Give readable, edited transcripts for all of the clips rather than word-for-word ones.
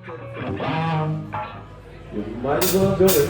You might as well do it.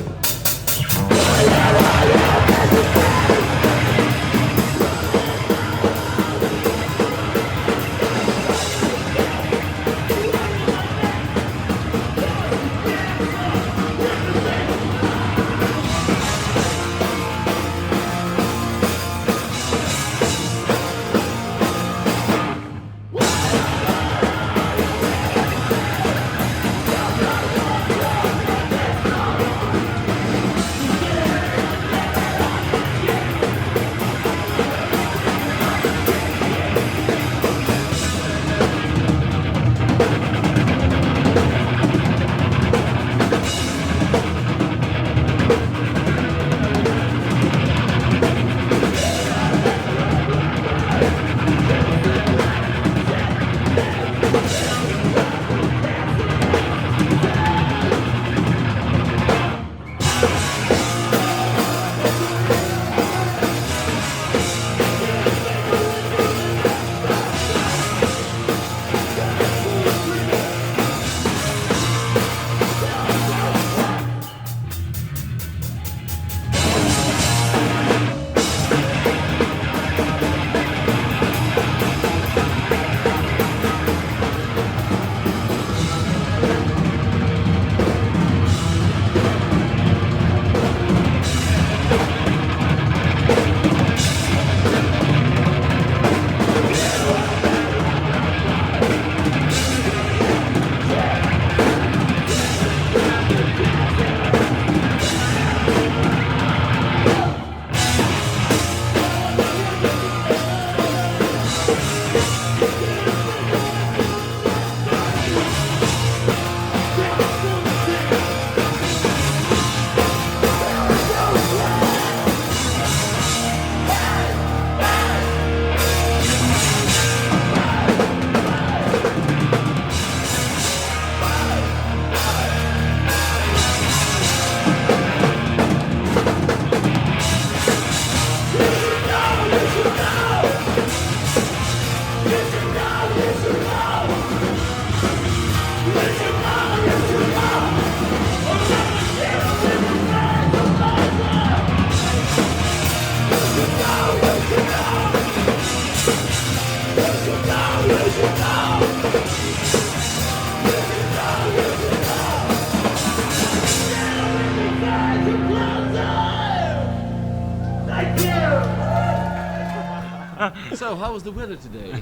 So, how was the weather today?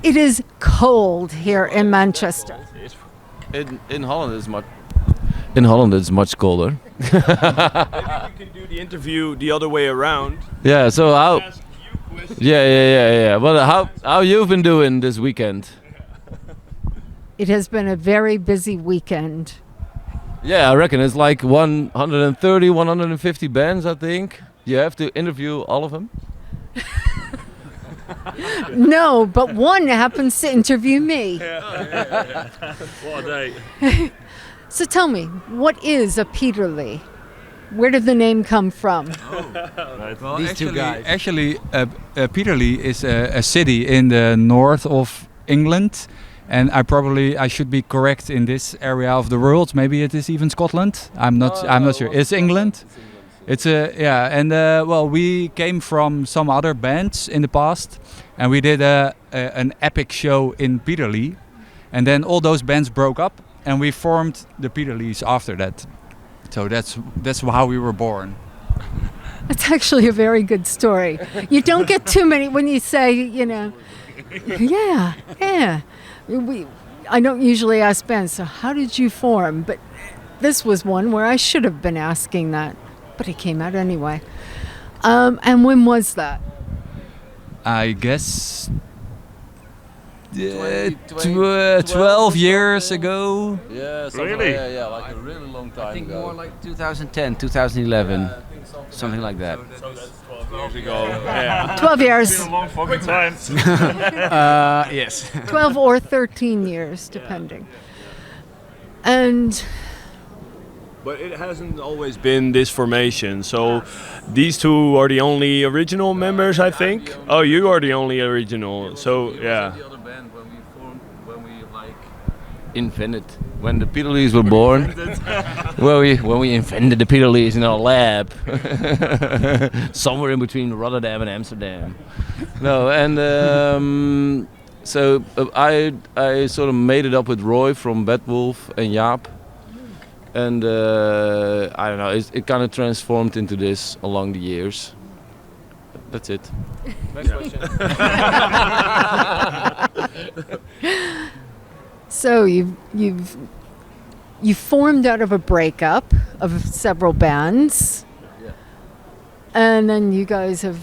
It is cold here in Manchester. In Holland it's much colder. Maybe we can do the interview the other way around. Yeah. So how? Ask you questions. Yeah. Well, how you've been doing this weekend? It has been a very busy weekend. Yeah, I reckon it's like 130, 150 bands. I think you have to interview all of them. No, but one happens to interview me. What a day. So tell me, what is a Peterlee? Where did the name come from? Well, These two guys. Actually, Peterlee is a city in the north of England, and I should be correct in this area of the world. Maybe it is even Scotland. I'm not sure. It's England. It's and well, we came from some other bands in the past, and we did an epic show in Peterlee, and then all those bands broke up, and we formed the Peterlees after that. So that's how we were born. It's actually a very good story. You don't get too many when you say, yeah. I don't usually ask bands, so how did you form? But this was one where I should have been asking that. But it came out anyway. And when was that? I guess 12 years ago. Yeah, Really? Yeah, like a really long time I think ago. more like 2010, 2011, I think something like that. So that's 12 years ago. Yeah. 12 years. Been a long fucking time. Yes. 12 or 13 years, depending. And But it hasn't always been this formation. So these two are the only original members, I think. Oh, you are the only original. So yeah. The other band when we invented. When the PETERLEES were born, when we invented the PETERLEES in our lab, somewhere in between Rotterdam and Amsterdam. No, and so I sort of made it up with Roy from Bedwolf and Jaap, and I don't know, it kind of transformed into this along the years. That's it. Next question. So you formed out of a breakup of several bands, and then you guys have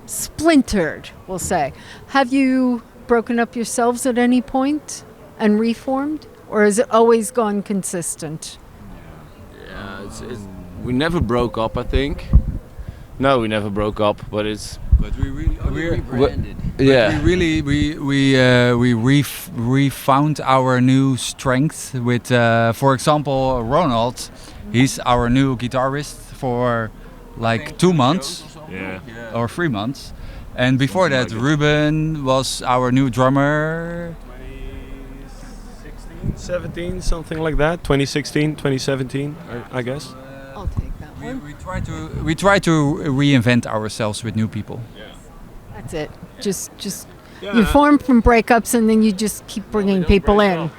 splintered, we'll say. Have you broken up yourselves at any point and reformed, or has it always gone consistent? Yeah, we never broke up, I think. No, we never broke up, but it's. But we really Rebranded. Yeah. we refound our new strength with, for example, Ronald. He's our new guitarist for like 2 months Yeah. or 3 months, and before that, Ruben was our new drummer. 2016, 17, something like that. 2016, 2017, I guess. I'll take that one. We try to reinvent ourselves with new people. That's it. Just you form from breakups, and then you just keep bringing people in.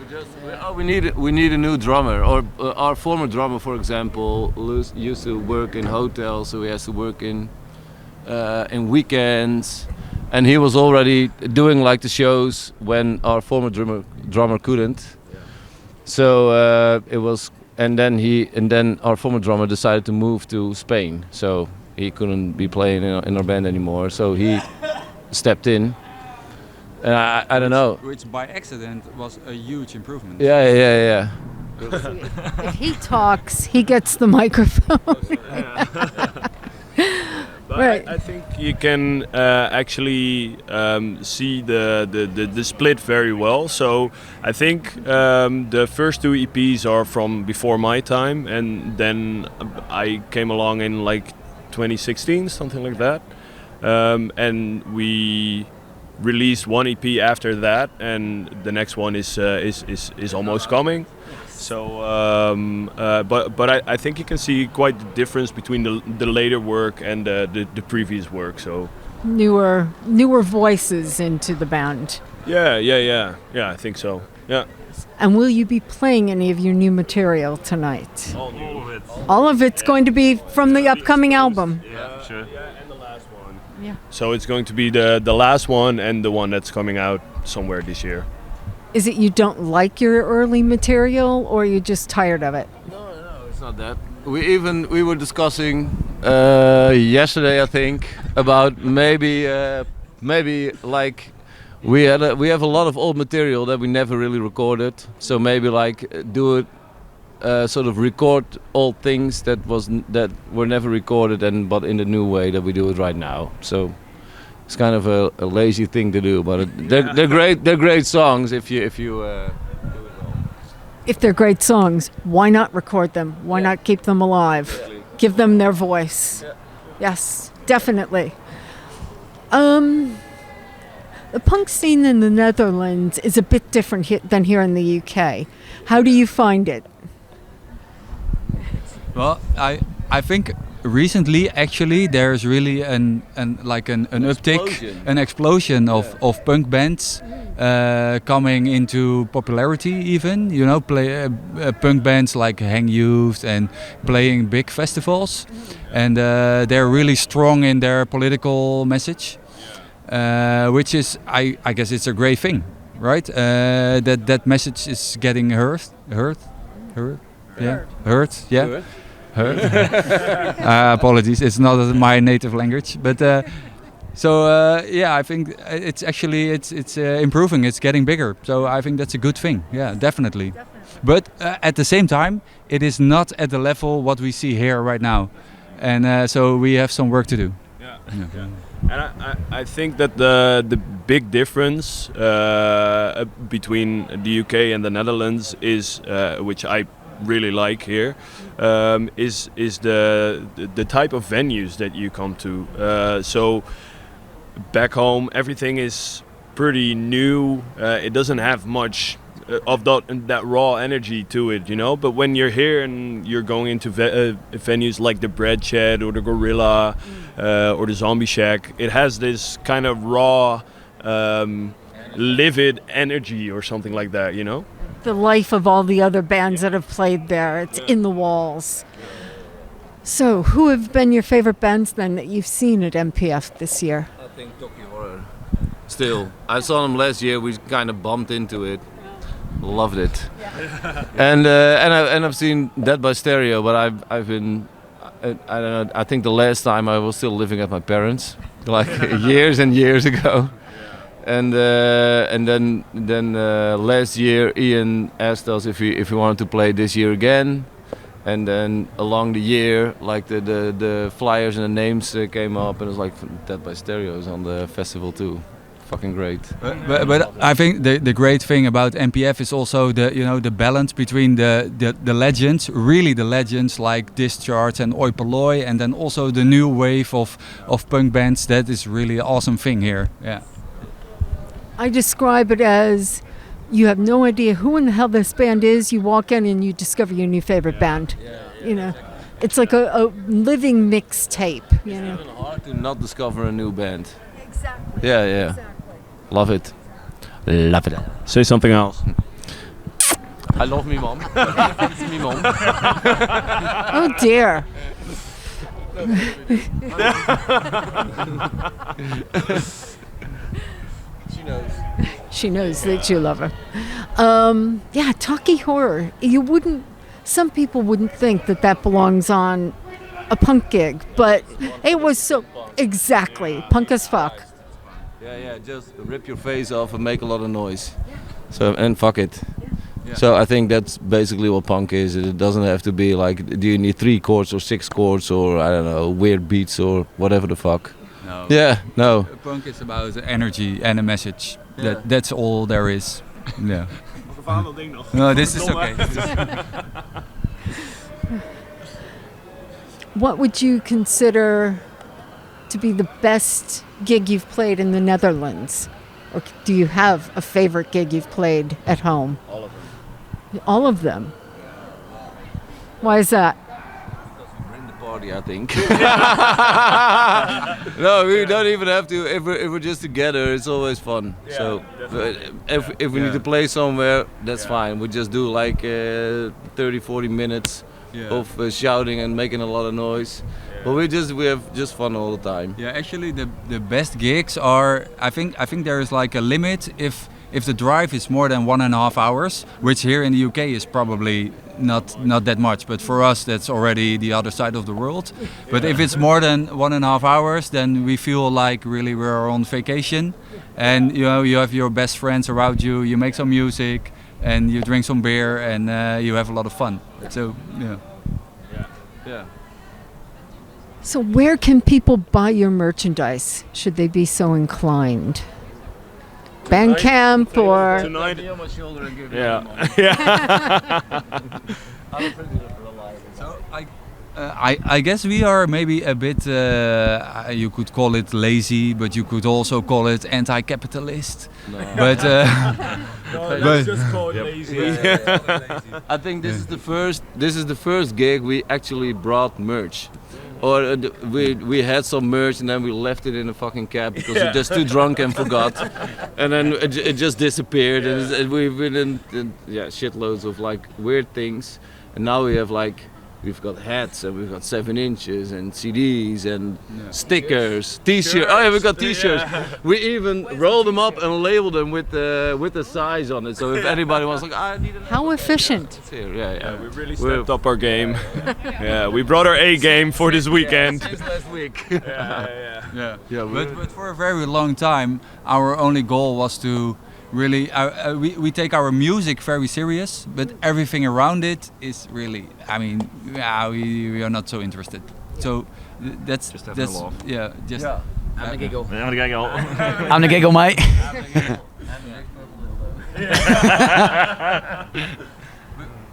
We need a new drummer. Or our former drummer, for example, used to work in hotels, so he has to work in weekends, and he was already doing like the shows when our former drummer couldn't. So it was, and then our former drummer decided to move to Spain, so he couldn't be playing in our band anymore. So he stepped in. And I don't know. Which by accident was a huge improvement. Yeah. If he talks, he gets the microphone. But Right. I think you can actually see the split very well. So I think the first 2 EPs are from before my time, and then I came along in like 2016, something like that, and we released 1 EP after that, and the next one is almost coming. So, but I think you can see quite the difference between the later work and the previous work. So Newer voices into the band. yeah, I think so. Yeah. And will you be playing any of your new material tonight? All of it. All of it's going to be from the upcoming album. Yeah, sure. Yeah, and the last one. Yeah. So it's going to be the last one and the one that's coming out somewhere this year. Is it you don't like your early material, or you're just tired of it? No, it's not that. We were discussing yesterday, I think, about maybe like we have a lot of old material that we never really recorded. So maybe like do it, sort of record old things that were never recorded, but in the new way that we do it right now. So it's kind of a lazy thing to do, but they're great. They're great songs if you. If they're great songs, why not record them? Why not keep them alive? Exactly. Give them their voice. Yes, definitely. The punk scene in the Netherlands is a bit different than here in the UK. How do you find it? Well, I think recently actually there's really an uptick, explosion. an explosion of punk bands coming into popularity. Even punk bands like Hang Youth and playing big festivals, and they're really strong in their political message, which is I guess it's a great thing, right? That message is getting heard. Apologies, it's not my native language, but I think it's improving. It's getting bigger, so I think that's a good thing. Yeah, definitely. But at the same time, it is not at the level what we see here right now, and so we have some work to do. Yeah. And I think that the big difference between the UK and the Netherlands is, which I really like here, is the type of venues that you come to. So back home, everything is pretty new. It doesn't have much of that raw energy to it, you know. But when you're here and you're going into venues like the Bread Shed or the Gorilla or the Zombie Shack, it has this kind of raw, livid energy or something like that, you know. The life of all the other bands that have played there. It's in the walls. So, who have been your favorite bands then that you've seen at MPF this year? I think Tokyo Horror. Still, I saw them last year. We kind of bumped into it. Loved it. And I've seen Dead by Stereo, but I've been I don't know. I think the last time I was still living at my parents, like years and years ago. And then last year Ian asked us if we wanted to play this year again. And then along the year, like the flyers and the names came up, and it was like Dead by Stereo is on the festival too. Fucking great. But I think the great thing about MPF is also the balance between the legends, really the legends like Discharge and Oi Polloi, and then also the new wave of punk bands. That is really an awesome thing here. Yeah. I describe it as you have no idea who in the hell this band is. You walk in and you discover your new favorite band. You know, it's like a living mixtape. You know, it's even hard to not discover a new band. Exactly. Yeah. Exactly. Love it. Love it. Say something else. I love me mom. It's me mom. Oh dear. She knows. She knows that you love her. Yeah, Talkie Horror. Some people wouldn't think that belongs on a punk gig, but it was so exactly punk as fuck. Yeah, just rip your face off and make a lot of noise. So, and fuck it. So I think that's basically what punk is. It doesn't have to be like, do you need 3 chords or 6 chords or I don't know, weird beats or whatever the fuck. No. Yeah, no. Punk is about energy and a message. That's all there is. Yeah. No, this is okay. What would you consider to be the best gig you've played in the Netherlands? Or do you have a favorite gig you've played at home? All of them. All of them? Why is that? Bring the party, I think. No, we don't even have to. If we're just together, it's always fun. Yeah, so if we need to play somewhere, that's fine. We just do like 30-40 minutes of shouting and making a lot of noise. But we have just fun all the time. Yeah, actually the best gigs are, I think there is like a limit if the drive is more than 1.5 hours, which here in the UK is probably not that much, but for us that's already the other side of the world. But if it's more than 1.5 hours, then we feel like really we're on vacation, and you have your best friends around you, you make some music, and you drink some beer, and you have a lot of fun. So yeah. So where can people buy your merchandise, should they be so inclined? Bandcamp or... Tonight. On my shoulder and give Yeah. So I guess we are maybe a bit, you could call it lazy, but you could also call it anti-capitalist. No. But let's just call it lazy. I think this is the first gig we actually brought merch. Or we had some merch and then we left it in a fucking cab because we're just too drunk and forgot, and then it just disappeared. And we've been in shitloads of like weird things, and now we've got hats and we've got 7 inches and CDs and stickers, T-shirts. Oh yeah, we've got T-shirts. We even rolled them up and labeled them with the size on it. So if anybody wants, like, I need How efficient. it's here. Yeah. We really stepped up our game. Yeah, we brought our A game for this weekend. Since last week. yeah. But for a very long time, our only goal was to really, we take our music very serious, but everything around it is really, I mean, we are not so interested. So that's Just love. I'm the giggle. I'm I'm the giggle, mate.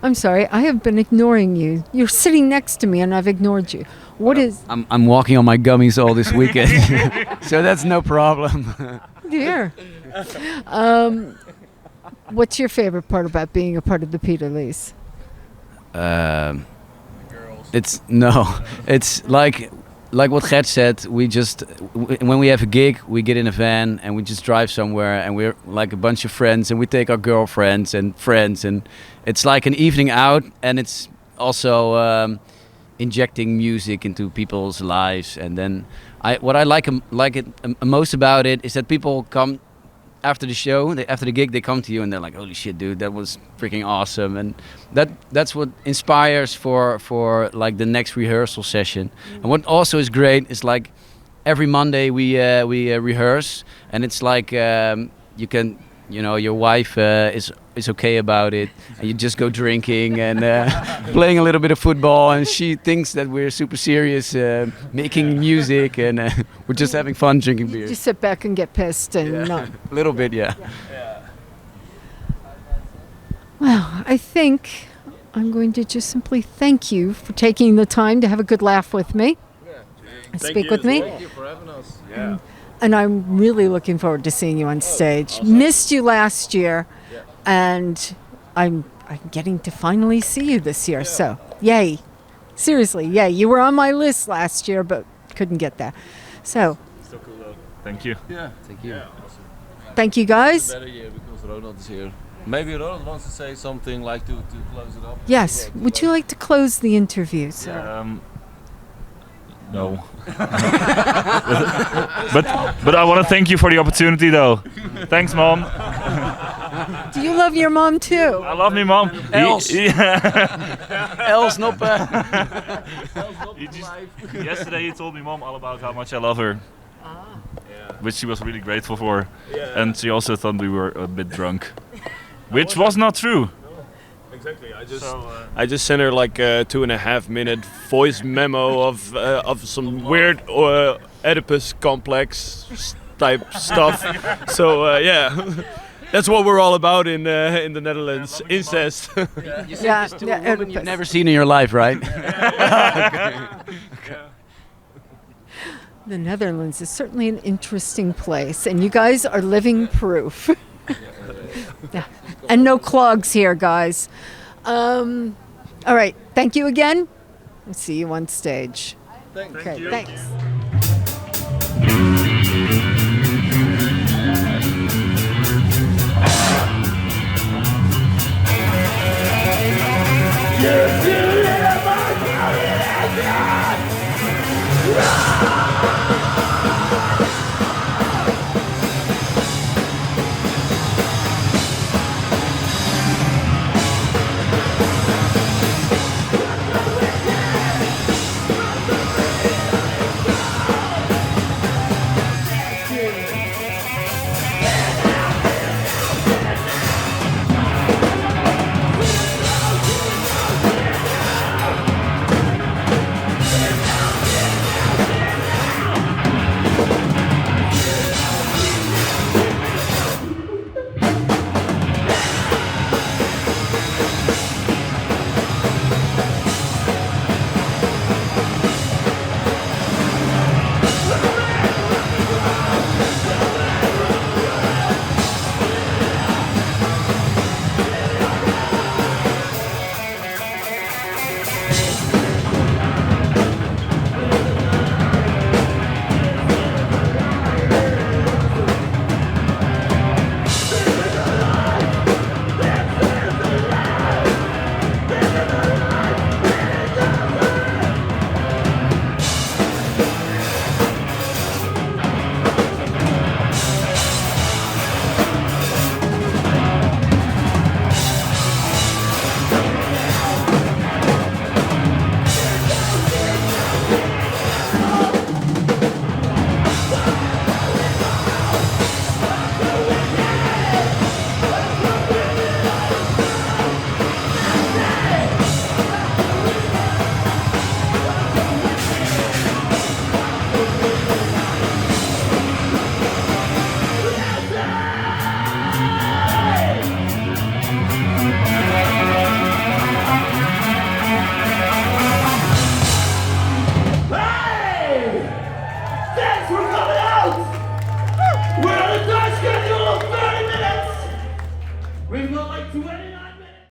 I'm sorry, I have been ignoring you. You're sitting next to me and I've ignored you. What is... I'm walking on my gummies all this weekend, so that's no problem. Dear. What's your favorite part about being a part of the PETERLEES? It's no, it's like what Gert said. We just when we have a gig, we get in a van and we just drive somewhere, and we're like a bunch of friends, and we take our girlfriends and friends, and it's like an evening out, and it's also injecting music into people's lives. And then what I like it most about it is that people come after the show, after the gig, they come to you and they're like, "Holy shit, dude, that was freaking awesome!" And that's what inspires for like the next rehearsal session. And what also is great is like every Monday we rehearse, and it's like you can, your wife is okay about it, and you just go drinking and playing a little bit of football, and she thinks that we're super serious, making music, and we're just having fun drinking beer. Just sit back and get pissed and not. A little bit, yeah. Well, I think I'm going to just simply thank you for taking the time to have a good laugh with me and speak with me. Thank you for having us. Yeah. And I'm really looking forward to seeing you on stage. Awesome. Missed you last year, and I'm getting to finally see you this year. So, yay. Seriously, yay. You were on my list last year, but couldn't get there. So, Still cool though. Thank you. Yeah. Thank you. thank you guys. Better year because Ronald is here. Maybe Ronald wants to say something like to close it up. Yes. Would you like to close the interview, sir? No. but I want to thank you for the opportunity though. Thanks, Mom. Do you love your mom too? I love me, Mom. Els. Els, not Yesterday he told me, Mom, all about how much I love her. Which she was really grateful for. And she also thought we were a bit drunk. Which was not true. Exactly. I just sent her like a 2.5 minute voice memo of some weird Oedipus complex type stuff. So yeah, that's what we're all about in the Netherlands. Incest. You said this to a woman you've never seen in your life, right? The Netherlands is certainly an interesting place, and you guys are living proof. Yeah. And no clogs here, guys. All right. Thank you again. We'll see you on stage. Thank you. Thanks. You